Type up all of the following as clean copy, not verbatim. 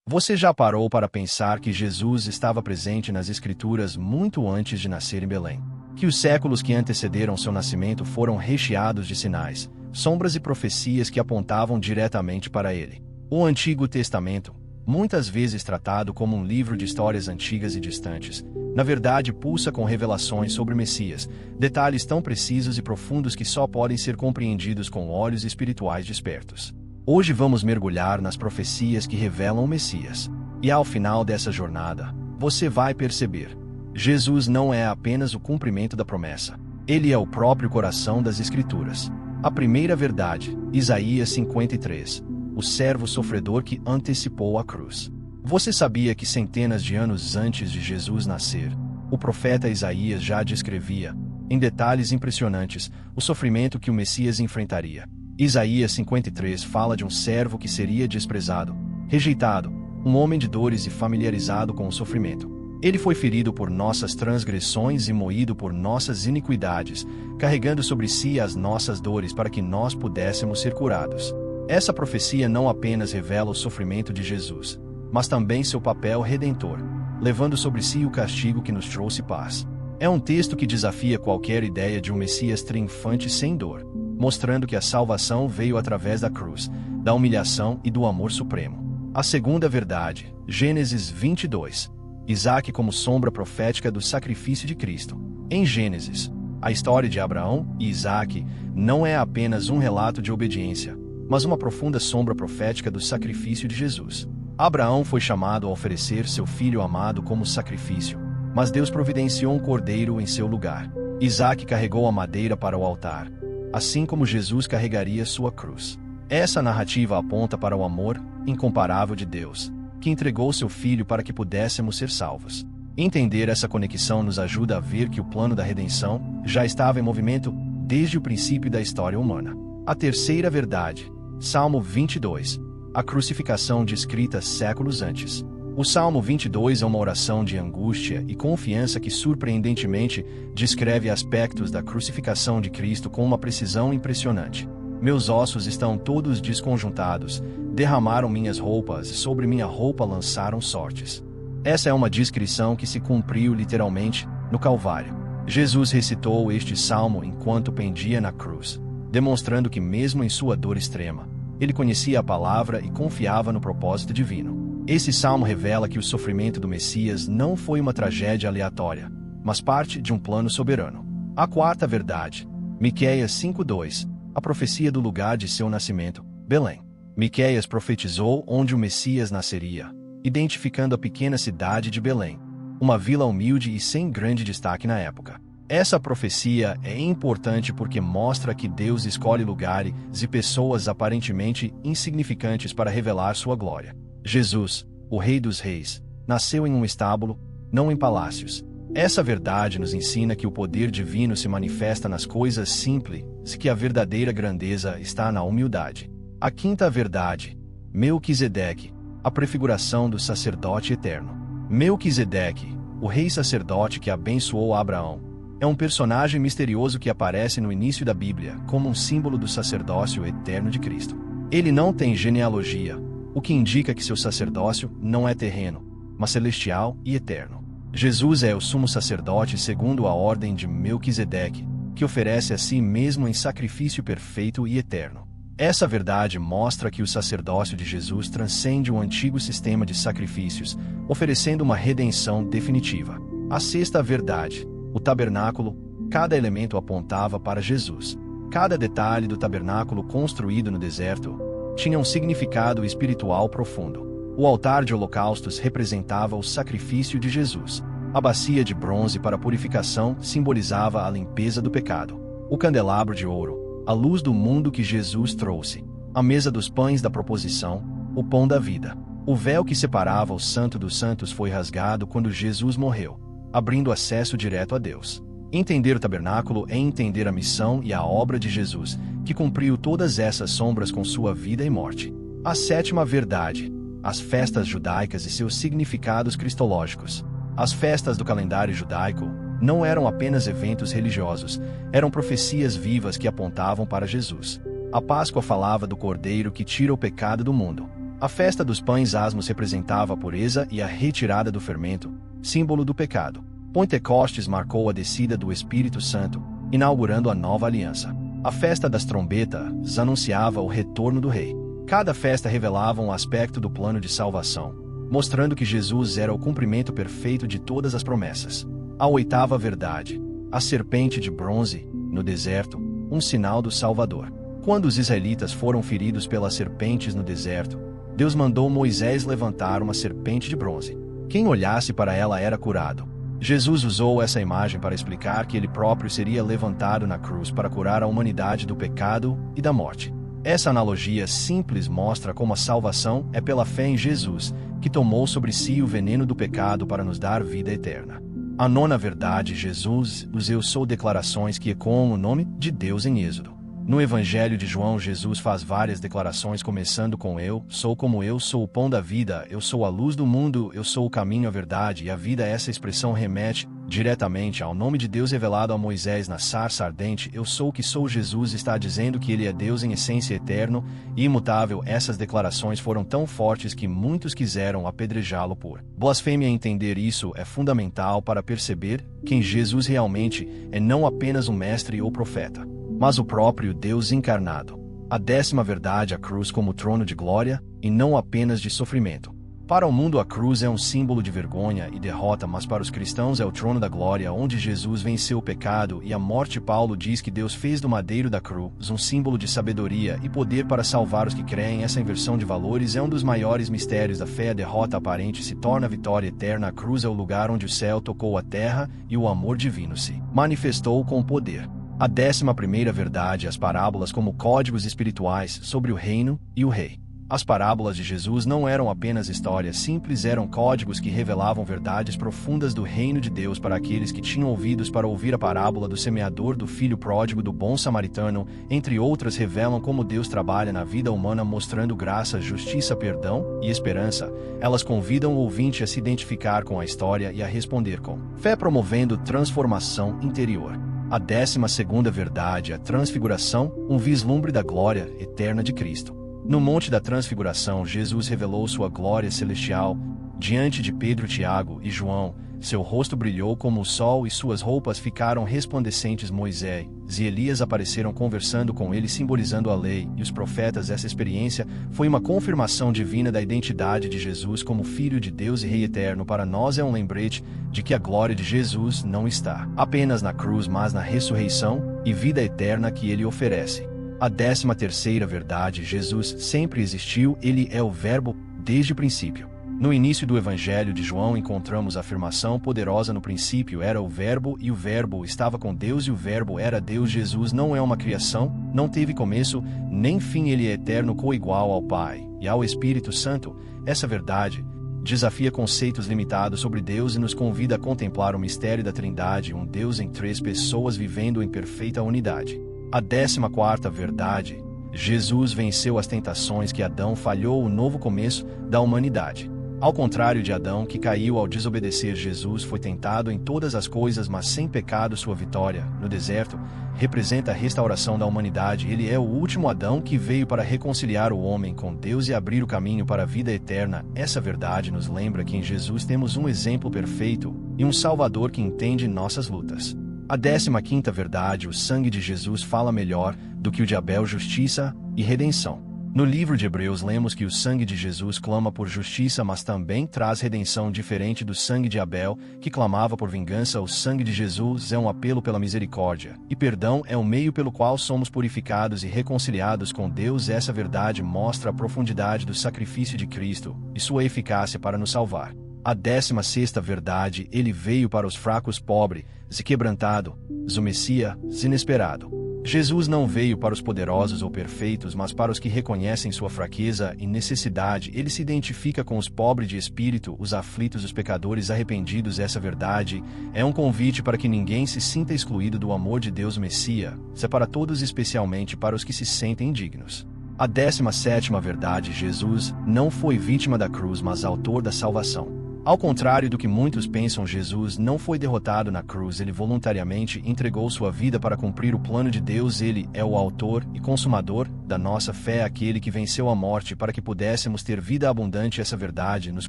Você já parou para pensar que Jesus estava presente nas Escrituras muito antes de nascer em Belém? Que os séculos que antecederam seu nascimento foram recheados de sinais, sombras e profecias que apontavam diretamente para ele? O Antigo Testamento, muitas vezes tratado como um livro de histórias antigas e distantes, na verdade pulsa com revelações sobre o Messias, detalhes tão precisos e profundos que só podem ser compreendidos com olhos espirituais despertos. Hoje vamos mergulhar nas profecias que revelam o Messias. E ao final dessa jornada, você vai perceber: Jesus não é apenas o cumprimento da promessa. Ele é o próprio coração das Escrituras. A primeira verdade, Isaías 53. O servo sofredor que antecipou a cruz. Você sabia que centenas de anos antes de Jesus nascer, o profeta Isaías já descrevia, em detalhes impressionantes, o sofrimento que o Messias enfrentaria? Isaías 53 fala de um servo que seria desprezado, rejeitado, um homem de dores e familiarizado com o sofrimento. Ele foi ferido por nossas transgressões e moído por nossas iniquidades, carregando sobre si as nossas dores para que nós pudéssemos ser curados. Essa profecia não apenas revela o sofrimento de Jesus, mas também seu papel redentor, levando sobre si o castigo que nos trouxe paz. É um texto que desafia qualquer ideia de um Messias triunfante sem dor, mostrando que a salvação veio através da cruz, da humilhação e do amor supremo. A segunda verdade, Gênesis 22. Isaac como sombra profética do sacrifício de Cristo. Em Gênesis, a história de Abraão e Isaac não é apenas um relato de obediência, mas uma profunda sombra profética do sacrifício de Jesus. Abraão foi chamado a oferecer seu filho amado como sacrifício, mas Deus providenciou um cordeiro em seu lugar. Isaac carregou a madeira para o altar, assim como Jesus carregaria sua cruz. Essa narrativa aponta para o amor incomparável de Deus, que entregou seu Filho para que pudéssemos ser salvos. Entender essa conexão nos ajuda a ver que o plano da redenção já estava em movimento desde o princípio da história humana. A terceira verdade, Salmo 22. A crucificação descrita séculos antes. O Salmo 22 é uma oração de angústia e confiança que surpreendentemente descreve aspectos da crucificação de Cristo com uma precisão impressionante. Meus ossos estão todos desconjuntados, derramaram minhas roupas e sobre minha roupa lançaram sortes. Essa é uma descrição que se cumpriu literalmente no Calvário. Jesus recitou este salmo enquanto pendia na cruz, demonstrando que mesmo em sua dor extrema, ele conhecia a palavra e confiava no propósito divino. Esse salmo revela que o sofrimento do Messias não foi uma tragédia aleatória, mas parte de um plano soberano. A quarta verdade, Miqueias 5:2, a profecia do lugar de seu nascimento, Belém. Miqueias profetizou onde o Messias nasceria, identificando a pequena cidade de Belém, uma vila humilde e sem grande destaque na época. Essa profecia é importante porque mostra que Deus escolhe lugares e pessoas aparentemente insignificantes para revelar sua glória. Jesus, o Rei dos Reis, nasceu em um estábulo, não em palácios. Essa verdade nos ensina que o poder divino se manifesta nas coisas simples e que a verdadeira grandeza está na humildade. A quinta verdade, Melquisedeque, a prefiguração do sacerdote eterno. Melquisedeque, o rei sacerdote que abençoou Abraão, é um personagem misterioso que aparece no início da Bíblia como um símbolo do sacerdócio eterno de Cristo. Ele não tem genealogia, o que indica que seu sacerdócio não é terreno, mas celestial e eterno. Jesus é o sumo sacerdote segundo a ordem de Melquisedeque, que oferece a si mesmo em sacrifício perfeito e eterno. Essa verdade mostra que o sacerdócio de Jesus transcende o antigo sistema de sacrifícios, oferecendo uma redenção definitiva. A sexta verdade, o tabernáculo, cada elemento apontava para Jesus. Cada detalhe do tabernáculo construído no deserto tinha um significado espiritual profundo. O altar de holocaustos representava o sacrifício de Jesus. A bacia de bronze para purificação simbolizava a limpeza do pecado. O candelabro de ouro, a luz do mundo que Jesus trouxe. A mesa dos pães da proposição, o pão da vida. O véu que separava o Santo dos Santos foi rasgado quando Jesus morreu, abrindo acesso direto a Deus. Entender o tabernáculo é entender a missão e a obra de Jesus, que cumpriu todas essas sombras com sua vida e morte. A sétima verdade, as festas judaicas e seus significados cristológicos. As festas do calendário judaico não eram apenas eventos religiosos, eram profecias vivas que apontavam para Jesus. A Páscoa falava do Cordeiro que tira o pecado do mundo. A festa dos pães asmos representava a pureza e a retirada do fermento, símbolo do pecado. Pentecostes marcou a descida do Espírito Santo, inaugurando a nova aliança. A festa das trombetas anunciava o retorno do Rei. Cada festa revelava um aspecto do plano de salvação, mostrando que Jesus era o cumprimento perfeito de todas as promessas. A oitava verdade, a serpente de bronze, no deserto, um sinal do Salvador. Quando os israelitas foram feridos pelas serpentes no deserto, Deus mandou Moisés levantar uma serpente de bronze. Quem olhasse para ela era curado. Jesus usou essa imagem para explicar que ele próprio seria levantado na cruz para curar a humanidade do pecado e da morte. Essa analogia simples mostra como a salvação é pela fé em Jesus, que tomou sobre si o veneno do pecado para nos dar vida eterna. A nona verdade, Jesus usou declarações que ecoam o nome de Deus em Êxodo. No Evangelho de João, Jesus faz várias declarações começando com eu sou o pão da vida, eu sou a luz do mundo, eu sou o caminho, a verdade e a vida. Essa expressão remete diretamente ao nome de Deus revelado a Moisés na sarça ardente. Eu sou o que sou. Jesus está dizendo que ele é Deus em essência, eterno e imutável. Essas declarações foram tão fortes que muitos quiseram apedrejá-lo por blasfêmia. Entender isso é fundamental para perceber quem Jesus realmente é, não apenas um mestre ou profeta, mas o próprio Deus encarnado. A décima verdade, a cruz como trono de glória, e não apenas de sofrimento. Para o mundo, a cruz é um símbolo de vergonha e derrota, mas para os cristãos é o trono da glória, onde Jesus venceu o pecado e a morte. Paulo diz que Deus fez do madeiro da cruz um símbolo de sabedoria e poder para salvar os que creem. Essa inversão de valores é um dos maiores mistérios da fé. A derrota aparente se torna a vitória eterna. A cruz é o lugar onde o céu tocou a terra e o amor divino se manifestou com poder. A 11ª verdade, as parábolas como códigos espirituais sobre o reino e o rei. As parábolas de Jesus não eram apenas histórias simples, eram códigos que revelavam verdades profundas do reino de Deus para aqueles que tinham ouvidos para ouvir. A parábola do semeador, do filho pródigo, do bom samaritano, entre outras, revelam como Deus trabalha na vida humana, mostrando graça, justiça, perdão e esperança. Elas convidam o ouvinte a se identificar com a história e a responder com fé, promovendo transformação interior. A 12ª verdade, a transfiguração, um vislumbre da glória eterna de Cristo. No Monte da Transfiguração, Jesus revelou sua glória celestial diante de Pedro, Tiago e João. Seu rosto brilhou como o sol e suas roupas ficaram resplandecentes. Moisés e Elias apareceram conversando com ele, simbolizando a lei e os profetas. Essa experiência foi uma confirmação divina da identidade de Jesus como Filho de Deus e Rei eterno. Para nós é um lembrete de que a glória de Jesus não está apenas na cruz, mas na ressurreição e vida eterna que ele oferece. A 13ª verdade, Jesus sempre existiu, ele é o Verbo desde o princípio. No início do Evangelho de João encontramos a afirmação poderosa: no princípio era o Verbo e o Verbo estava com Deus e o Verbo era Deus. Jesus não é uma criação, não teve começo nem fim, ele é eterno, coigual ao Pai e ao Espírito Santo. Essa verdade desafia conceitos limitados sobre Deus e nos convida a contemplar o mistério da Trindade, um Deus em 3 pessoas vivendo em perfeita unidade. A 14ª verdade, Jesus venceu as tentações que Adão falhou, o novo começo da humanidade. Ao contrário de Adão, que caiu ao desobedecer, Jesus foi tentado em todas as coisas, mas sem pecado. Sua vitória no deserto representa a restauração da humanidade. Ele é o último Adão que veio para reconciliar o homem com Deus e abrir o caminho para a vida eterna. Essa verdade nos lembra que em Jesus temos um exemplo perfeito e um Salvador que entende nossas lutas. A 15ª verdade, o sangue de Jesus fala melhor do que o de Abel, justiça e redenção. No livro de Hebreus lemos que o sangue de Jesus clama por justiça, mas também traz redenção, diferente do sangue de Abel, que clamava por vingança. O sangue de Jesus é um apelo pela misericórdia, e perdão é o meio pelo qual somos purificados e reconciliados com Deus. Essa verdade mostra a profundidade do sacrifício de Cristo e sua eficácia para nos salvar. A 16ª verdade, ele veio para os fracos, pobres e quebrantados, o Messias inesperado. Jesus não veio para os poderosos ou perfeitos, mas para os que reconhecem sua fraqueza e necessidade. Ele se identifica com os pobres de espírito, os aflitos, os pecadores arrependidos. Essa verdade é um convite para que ninguém se sinta excluído do amor de Deus. O Messias é para todos, especialmente para os que se sentem indignos. A 17ª verdade, Jesus não foi vítima da cruz, mas autor da salvação. Ao contrário do que muitos pensam, Jesus não foi derrotado na cruz, ele voluntariamente entregou sua vida para cumprir o plano de Deus. Ele é o autor e consumador da nossa fé, aquele que venceu a morte para que pudéssemos ter vida abundante. Essa verdade nos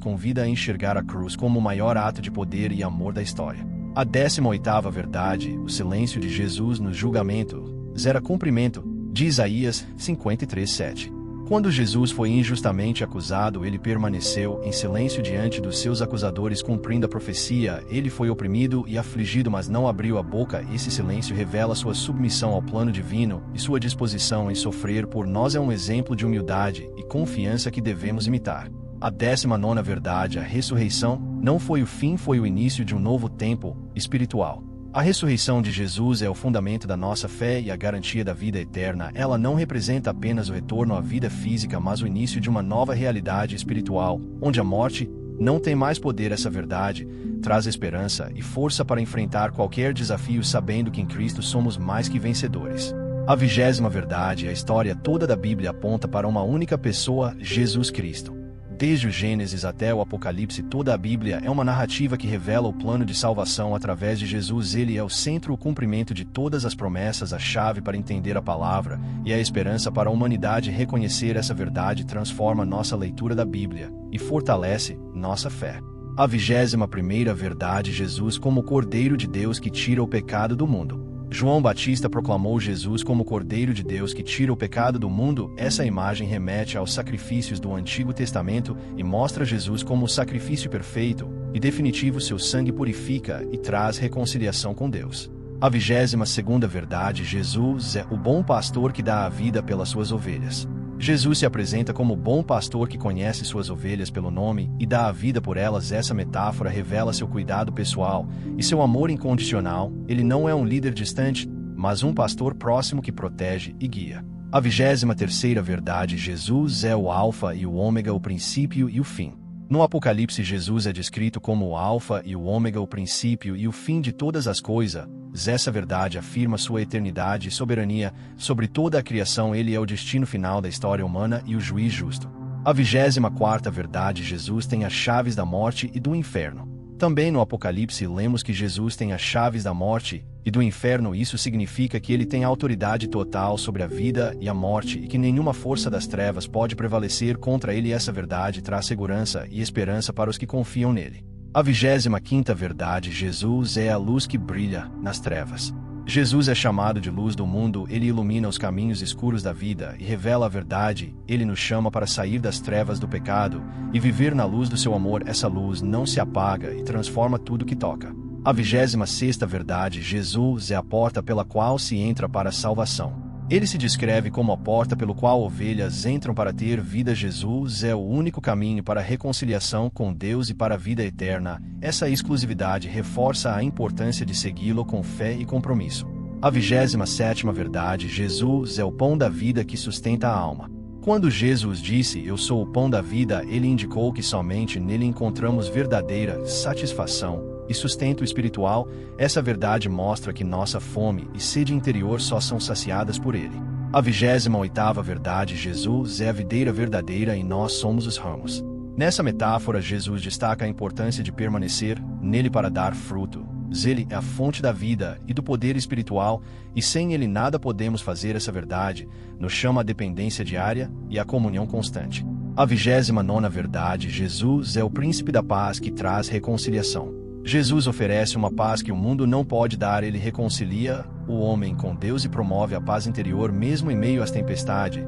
convida a enxergar a cruz como o maior ato de poder e amor da história. A 18ª verdade, o silêncio de Jesus no julgamento, era cumprimento de Isaías 53:7. Quando Jesus foi injustamente acusado, ele permaneceu em silêncio diante dos seus acusadores, cumprindo a profecia. Ele foi oprimido e afligido, mas não abriu a boca. Esse silêncio revela sua submissão ao plano divino e sua disposição em sofrer por nós. É um exemplo de humildade e confiança que devemos imitar. A 19ª verdade, a ressurreição não foi o fim, foi o início de um novo tempo espiritual. A ressurreição de Jesus é o fundamento da nossa fé e a garantia da vida eterna. Ela não representa apenas o retorno à vida física, mas o início de uma nova realidade espiritual, onde a morte não tem mais poder. Essa verdade traz esperança e força para enfrentar qualquer desafio, sabendo que em Cristo somos mais que vencedores. A 20ª verdade, a história toda da Bíblia aponta para uma única pessoa, Jesus Cristo. Desde o Gênesis até o Apocalipse, toda a Bíblia é uma narrativa que revela o plano de salvação através de Jesus. Ele é o centro, o cumprimento de todas as promessas, a chave para entender a palavra e a esperança para a humanidade. Reconhecer essa verdade transforma nossa leitura da Bíblia e fortalece nossa fé. A 21ª verdade, Jesus como o Cordeiro de Deus que tira o pecado do mundo. João Batista proclamou Jesus como o Cordeiro de Deus que tira o pecado do mundo. Essa imagem remete aos sacrifícios do Antigo Testamento e mostra Jesus como o sacrifício perfeito e definitivo. Seu sangue purifica e traz reconciliação com Deus. A 22ª verdade, Jesus é o bom pastor que dá a vida pelas suas ovelhas. Jesus se apresenta como o bom pastor que conhece suas ovelhas pelo nome e dá a vida por elas. Essa metáfora revela seu cuidado pessoal e seu amor incondicional. Ele não é um líder distante, mas um pastor próximo que protege e guia. A 23ª verdade, Jesus é o Alfa e o Ômega, o princípio e o fim. No Apocalipse, Jesus é descrito como o Alfa e o Ômega, o princípio e o fim de todas as coisas. Essa verdade afirma sua eternidade e soberania sobre toda a criação. Ele é o destino final da história humana e o juiz justo. A 24ª verdade, Jesus tem as chaves da morte e do inferno. Também no Apocalipse lemos que Jesus tem as chaves da morte e do inferno. Isso significa que ele tem autoridade total sobre a vida e a morte e que nenhuma força das trevas pode prevalecer contra ele. Essa verdade traz segurança e esperança para os que confiam nele. A 25ª verdade, Jesus é a luz que brilha nas trevas. Jesus é chamado de luz do mundo. Ele ilumina os caminhos escuros da vida e revela a verdade. Ele nos chama para sair das trevas do pecado e viver na luz do seu amor. Essa luz não se apaga e transforma tudo que toca. A 26ª verdade, Jesus é a porta pela qual se entra para a salvação. Ele se descreve como a porta pelo qual ovelhas entram para ter vida. Jesus é o único caminho para a reconciliação com Deus e para a vida eterna. Essa exclusividade reforça a importância de segui-lo com fé e compromisso. A 27ª verdade, Jesus é o pão da vida que sustenta a alma. Quando Jesus disse, "Eu sou o pão da vida", ele indicou que somente nele encontramos verdadeira satisfação e sustento espiritual. Essa verdade mostra que nossa fome e sede interior só são saciadas por ele. A 28ª verdade, Jesus é a videira verdadeira e nós somos os ramos. Nessa metáfora, Jesus destaca a importância de permanecer nele para dar fruto. Ele é a fonte da vida e do poder espiritual, e sem ele nada podemos fazer. Essa verdade nos chama à dependência diária e à comunhão constante. A 29ª verdade, Jesus é o príncipe da paz que traz reconciliação. Jesus oferece uma paz que o mundo não pode dar. Ele reconcilia o homem com Deus e promove a paz interior mesmo em meio às tempestades.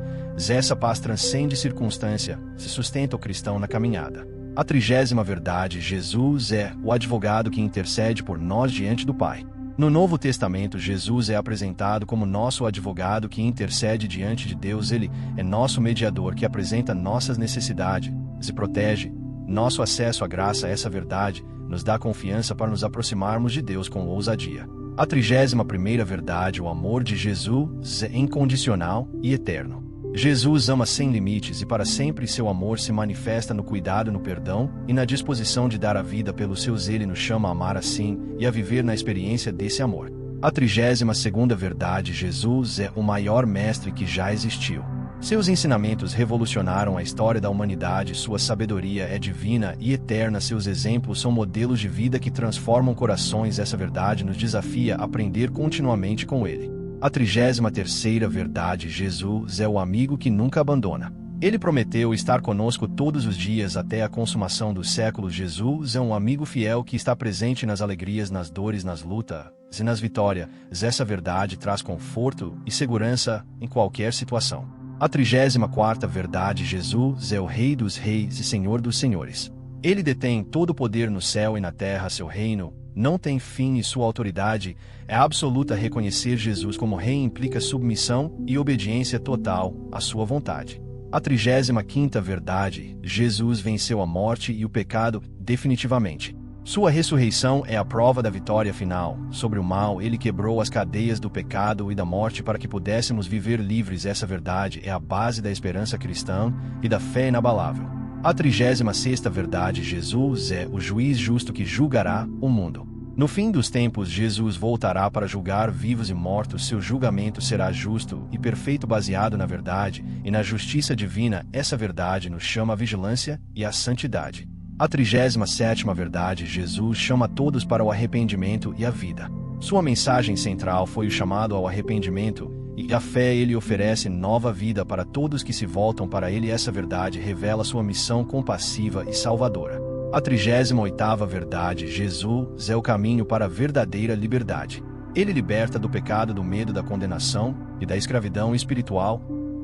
Essa paz transcende circunstância, se sustenta o cristão na caminhada. A 30ª verdade, Jesus é o advogado que intercede por nós diante do Pai. No Novo Testamento, Jesus é apresentado como nosso advogado que intercede diante de Deus. Ele é nosso mediador que apresenta nossas necessidades e protege nosso acesso à graça. Essa verdade nos dá confiança para nos aproximarmos de Deus com ousadia. A 31ª verdade, o amor de Jesus é incondicional e eterno. Jesus ama sem limites e para sempre. Seu amor se manifesta no cuidado, no perdão e na disposição de dar a vida pelos seus. Ele nos chama a amar assim e a viver na experiência desse amor. A 32ª verdade, Jesus é o maior mestre que já existiu. Seus ensinamentos revolucionaram a história da humanidade, sua sabedoria é divina e eterna, seus exemplos são modelos de vida que transformam corações. Essa verdade nos desafia a aprender continuamente com ele. A 33ª verdade: Jesus é o amigo que nunca abandona. Ele prometeu estar conosco todos os dias até a consumação dos séculos. Jesus é um amigo fiel que está presente nas alegrias, nas dores, nas lutas e nas vitórias. Essa verdade traz conforto e segurança em qualquer situação. A 34ª verdade: Jesus é o Rei dos Reis e Senhor dos Senhores. Ele detém todo o poder no céu e na terra. Seu reino não tem fim e sua autoridade é absoluta. Reconhecer Jesus como Rei implica submissão e obediência total à sua vontade. A 35ª verdade: Jesus venceu a morte e o pecado definitivamente. Sua ressurreição é a prova da vitória final sobre o mal. Ele quebrou as cadeias do pecado e da morte para que pudéssemos viver livres. Essa verdade é a base da esperança cristã e da fé inabalável. A 36ª verdade: Jesus é o juiz justo que julgará o mundo. No fim dos tempos, Jesus voltará para julgar vivos e mortos. Seu julgamento será justo e perfeito, baseado na verdade e na justiça divina. Essa verdade nos chama à vigilância e à santidade. A 37ª verdade: Jesus chama todos para o arrependimento e a vida. Sua mensagem central foi o chamado ao arrependimento e à fé. Ele oferece nova vida para todos que se voltam para ele. Essa verdade revela sua missão compassiva e salvadora. A 38ª verdade: Jesus é o caminho para a verdadeira liberdade. Ele liberta do pecado, do medo, da condenação e da escravidão espiritual.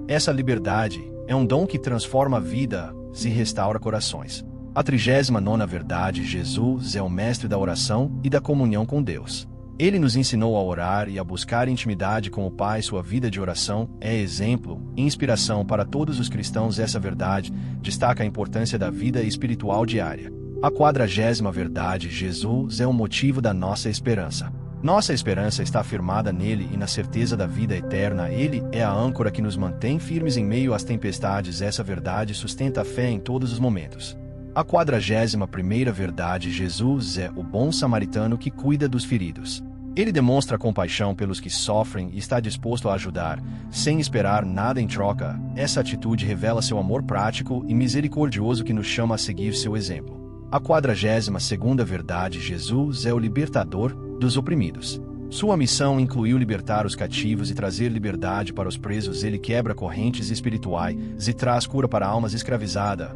Essa liberdade é um dom que transforma a vida e restaura corações. A 39ª verdade: Jesus é o mestre da oração e da comunhão com Deus. Ele nos ensinou a orar e a buscar intimidade com o Pai. Sua vida de oração é exemplo e inspiração para todos os cristãos. Essa verdade destaca a importância da vida espiritual diária. A 40ª verdade: Jesus é o motivo da nossa esperança. Nossa esperança está firmada nele e na certeza da vida eterna. Ele é a âncora que nos mantém firmes em meio às tempestades. Essa verdade sustenta a fé em todos os momentos. A 41ª verdade: Jesus é o bom samaritano que cuida dos feridos. Ele demonstra compaixão pelos que sofrem e está disposto a ajudar, sem esperar nada em troca. Essa atitude revela seu amor prático e misericordioso que nos chama a seguir seu exemplo. A 42ª verdade: Jesus é o libertador dos oprimidos. Sua missão incluiu libertar os cativos e trazer liberdade para os presos. Ele quebra correntes espirituais e traz cura para almas escravizadas.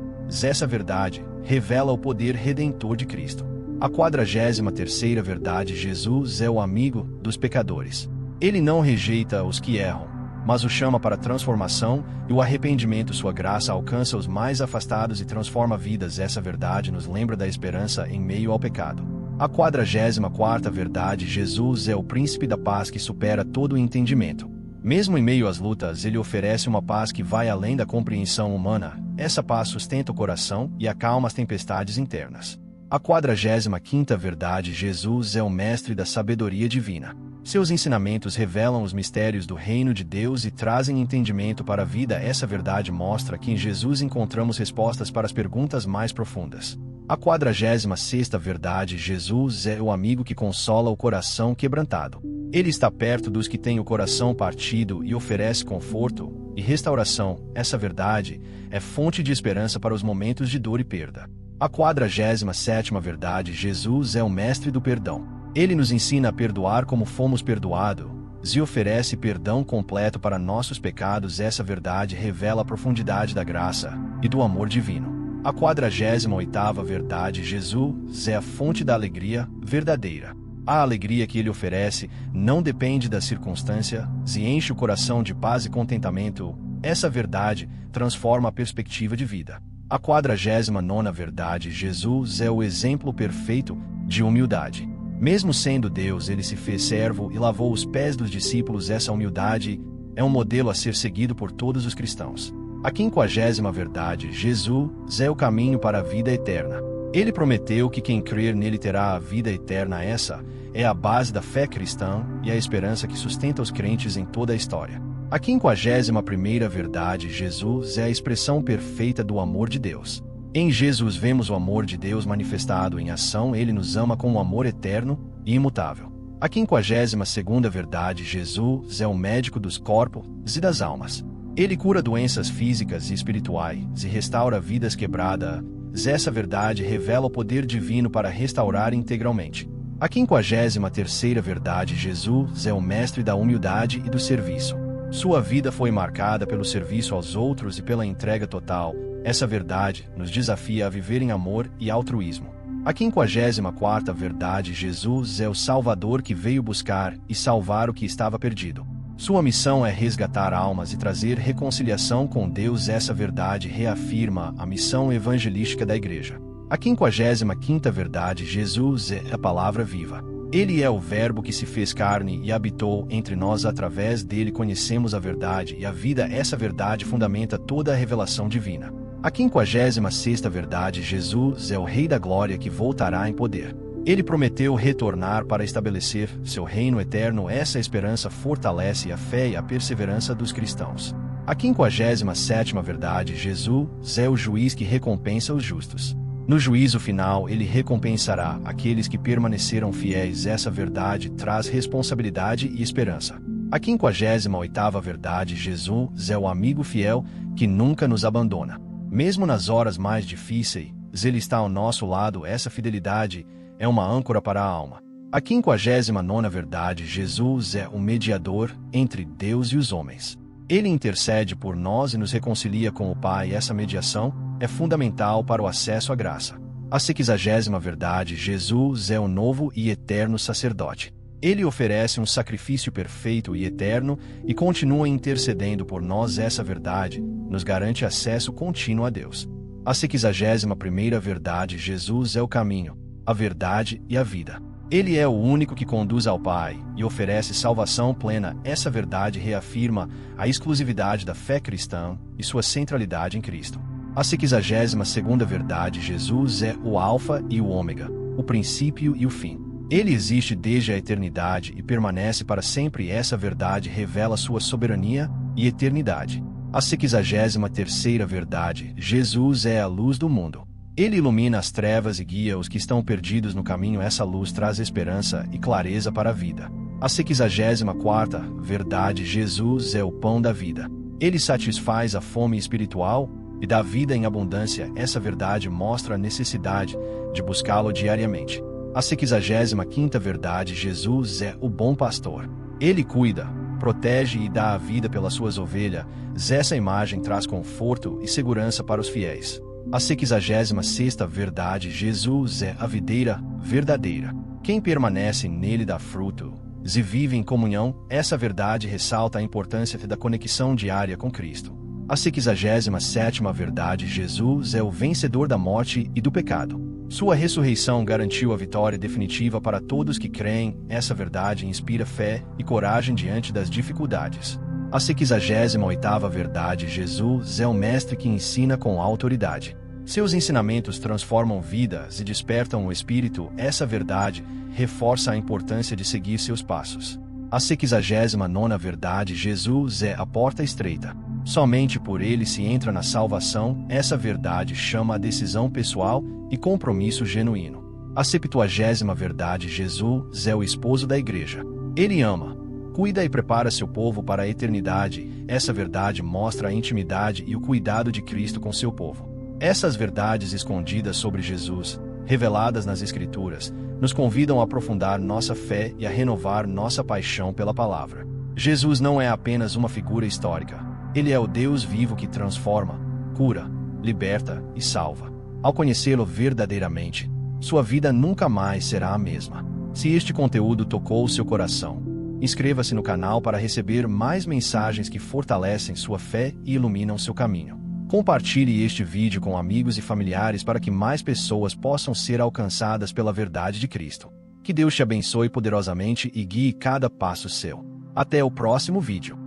Essa verdade revela o poder redentor de Cristo. A 43ª verdade: Jesus é o amigo dos pecadores. Ele não rejeita os que erram, mas os chama para a transformação e o arrependimento. Sua graça alcança os mais afastados e transforma vidas. Essa verdade nos lembra da esperança em meio ao pecado. A 44ª verdade: Jesus é o príncipe da paz que supera todo o entendimento. Mesmo em meio às lutas, ele oferece uma paz que vai além da compreensão humana. Essa paz sustenta o coração e acalma as tempestades internas. A 45ª verdade: Jesus é o mestre da sabedoria divina. Seus ensinamentos revelam os mistérios do reino de Deus e trazem entendimento para a vida. Essa verdade mostra que em Jesus encontramos respostas para as perguntas mais profundas. A 46ª verdade: Jesus é o amigo que consola o coração quebrantado. Ele está perto dos que têm o coração partido e oferece conforto e restauração. Essa verdade é fonte de esperança para os momentos de dor e perda. A 47ª verdade: Jesus é o mestre do perdão. Ele nos ensina a perdoar como fomos perdoados e oferece perdão completo para nossos pecados. Essa verdade revela a profundidade da graça e do amor divino. A 48ª verdade: Jesus é a fonte da alegria verdadeira. A alegria que ele oferece não depende da circunstância e enche o coração de paz e contentamento. Essa verdade transforma a perspectiva de vida. A 49ª verdade: Jesus é o exemplo perfeito de humildade. Mesmo sendo Deus, ele se fez servo e lavou os pés dos discípulos. Essa humildade é um modelo a ser seguido por todos os cristãos. A 50ª verdade: Jesus é o caminho para a vida eterna. Ele prometeu que quem crer nele terá a vida eterna. Essa é a base da fé cristã e a esperança que sustenta os crentes em toda a história. A 51ª verdade: Jesus é a expressão perfeita do amor de Deus. Em Jesus vemos o amor de Deus manifestado em ação. Ele nos ama com um amor eterno e imutável. A 52ª verdade: Jesus é o médico dos corpos e das almas. Ele cura doenças físicas e espirituais e restaura vidas quebradas. Essa verdade revela o poder divino para restaurar integralmente. A 53ª verdade: Jesus é o mestre da humildade e do serviço. Sua vida foi marcada pelo serviço aos outros e pela entrega total. Essa verdade nos desafia a viver em amor e altruísmo. A 54ª verdade: Jesus é o Salvador que veio buscar e salvar o que estava perdido. Sua missão é resgatar almas e trazer reconciliação com Deus. Essa verdade reafirma a missão evangelística da Igreja. A 55ª verdade: Jesus é a palavra viva. Ele é o Verbo que se fez carne e habitou entre nós. Através dele conhecemos a verdade e a vida. Essa verdade fundamenta toda a revelação divina. A 56ª verdade: Jesus é o Rei da Glória que voltará em poder. Ele prometeu retornar para estabelecer seu reino eterno. Essa esperança fortalece a fé e a perseverança dos cristãos. A 57ª verdade: Jesus é o juiz que recompensa os justos. No juízo final, ele recompensará aqueles que permaneceram fiéis. Essa verdade traz responsabilidade e esperança. A 58ª verdade: Jesus é o amigo fiel que nunca nos abandona. Mesmo nas horas mais difíceis, ele está ao nosso lado. Essa fidelidade é uma âncora para a alma. A 59ª verdade: Jesus é o mediador entre Deus e os homens. Ele intercede por nós e nos reconcilia com o Pai. Essa mediação é fundamental para o acesso à graça. A 60ª verdade: Jesus é o novo e eterno sacerdote. Ele oferece um sacrifício perfeito e eterno e continua intercedendo por nós. Essa verdade nos garante acesso contínuo a Deus. A 61ª verdade: Jesus é o caminho, a verdade e a vida. Ele é o único que conduz ao Pai e oferece salvação plena. Essa verdade reafirma a exclusividade da fé cristã e sua centralidade em Cristo. A 62ª verdade: Jesus é o Alfa e o Ômega, o princípio e o fim. Ele existe desde a eternidade e permanece para sempre. Essa verdade revela sua soberania e eternidade. A 63ª verdade: Jesus é a luz do mundo. Ele ilumina as trevas e guia os que estão perdidos no caminho. Essa luz traz esperança e clareza para a vida. A 64ª verdade: Jesus é o pão da vida. Ele satisfaz a fome espiritual e dá vida em abundância. Essa verdade mostra a necessidade de buscá-lo diariamente. A 65ª verdade: Jesus é o bom pastor. Ele cuida, protege e dá a vida pelas suas ovelhas. Essa imagem traz conforto e segurança para os fiéis. A 66ª verdade: Jesus é a videira verdadeira. Quem permanece nele dá fruto e vive em comunhão. Essa verdade ressalta a importância da conexão diária com Cristo. A 67ª verdade: Jesus é o vencedor da morte e do pecado. Sua ressurreição garantiu a vitória definitiva para todos que creem. Essa verdade inspira fé e coragem diante das dificuldades. A 68ª verdade: Jesus é o mestre que ensina com autoridade. Seus ensinamentos transformam vidas e despertam o espírito. Essa verdade reforça a importância de seguir seus passos. A 69ª verdade: Jesus é a porta estreita. Somente por ele se entra na salvação. Essa verdade chama a decisão pessoal e compromisso genuíno. A 70ª verdade: Jesus é o esposo da igreja. Ele ama, cuida e prepara seu povo para a eternidade. Essa verdade mostra a intimidade e o cuidado de Cristo com seu povo. Essas verdades escondidas sobre Jesus, reveladas nas Escrituras, nos convidam a aprofundar nossa fé e a renovar nossa paixão pela palavra. Jesus não é apenas uma figura histórica. Ele é o Deus vivo que transforma, cura, liberta e salva. Ao conhecê-lo verdadeiramente, sua vida nunca mais será a mesma. Se este conteúdo tocou seu coração, inscreva-se no canal para receber mais mensagens que fortalecem sua fé e iluminam seu caminho. Compartilhe este vídeo com amigos e familiares para que mais pessoas possam ser alcançadas pela verdade de Cristo. Que Deus te abençoe poderosamente e guie cada passo seu. Até o próximo vídeo.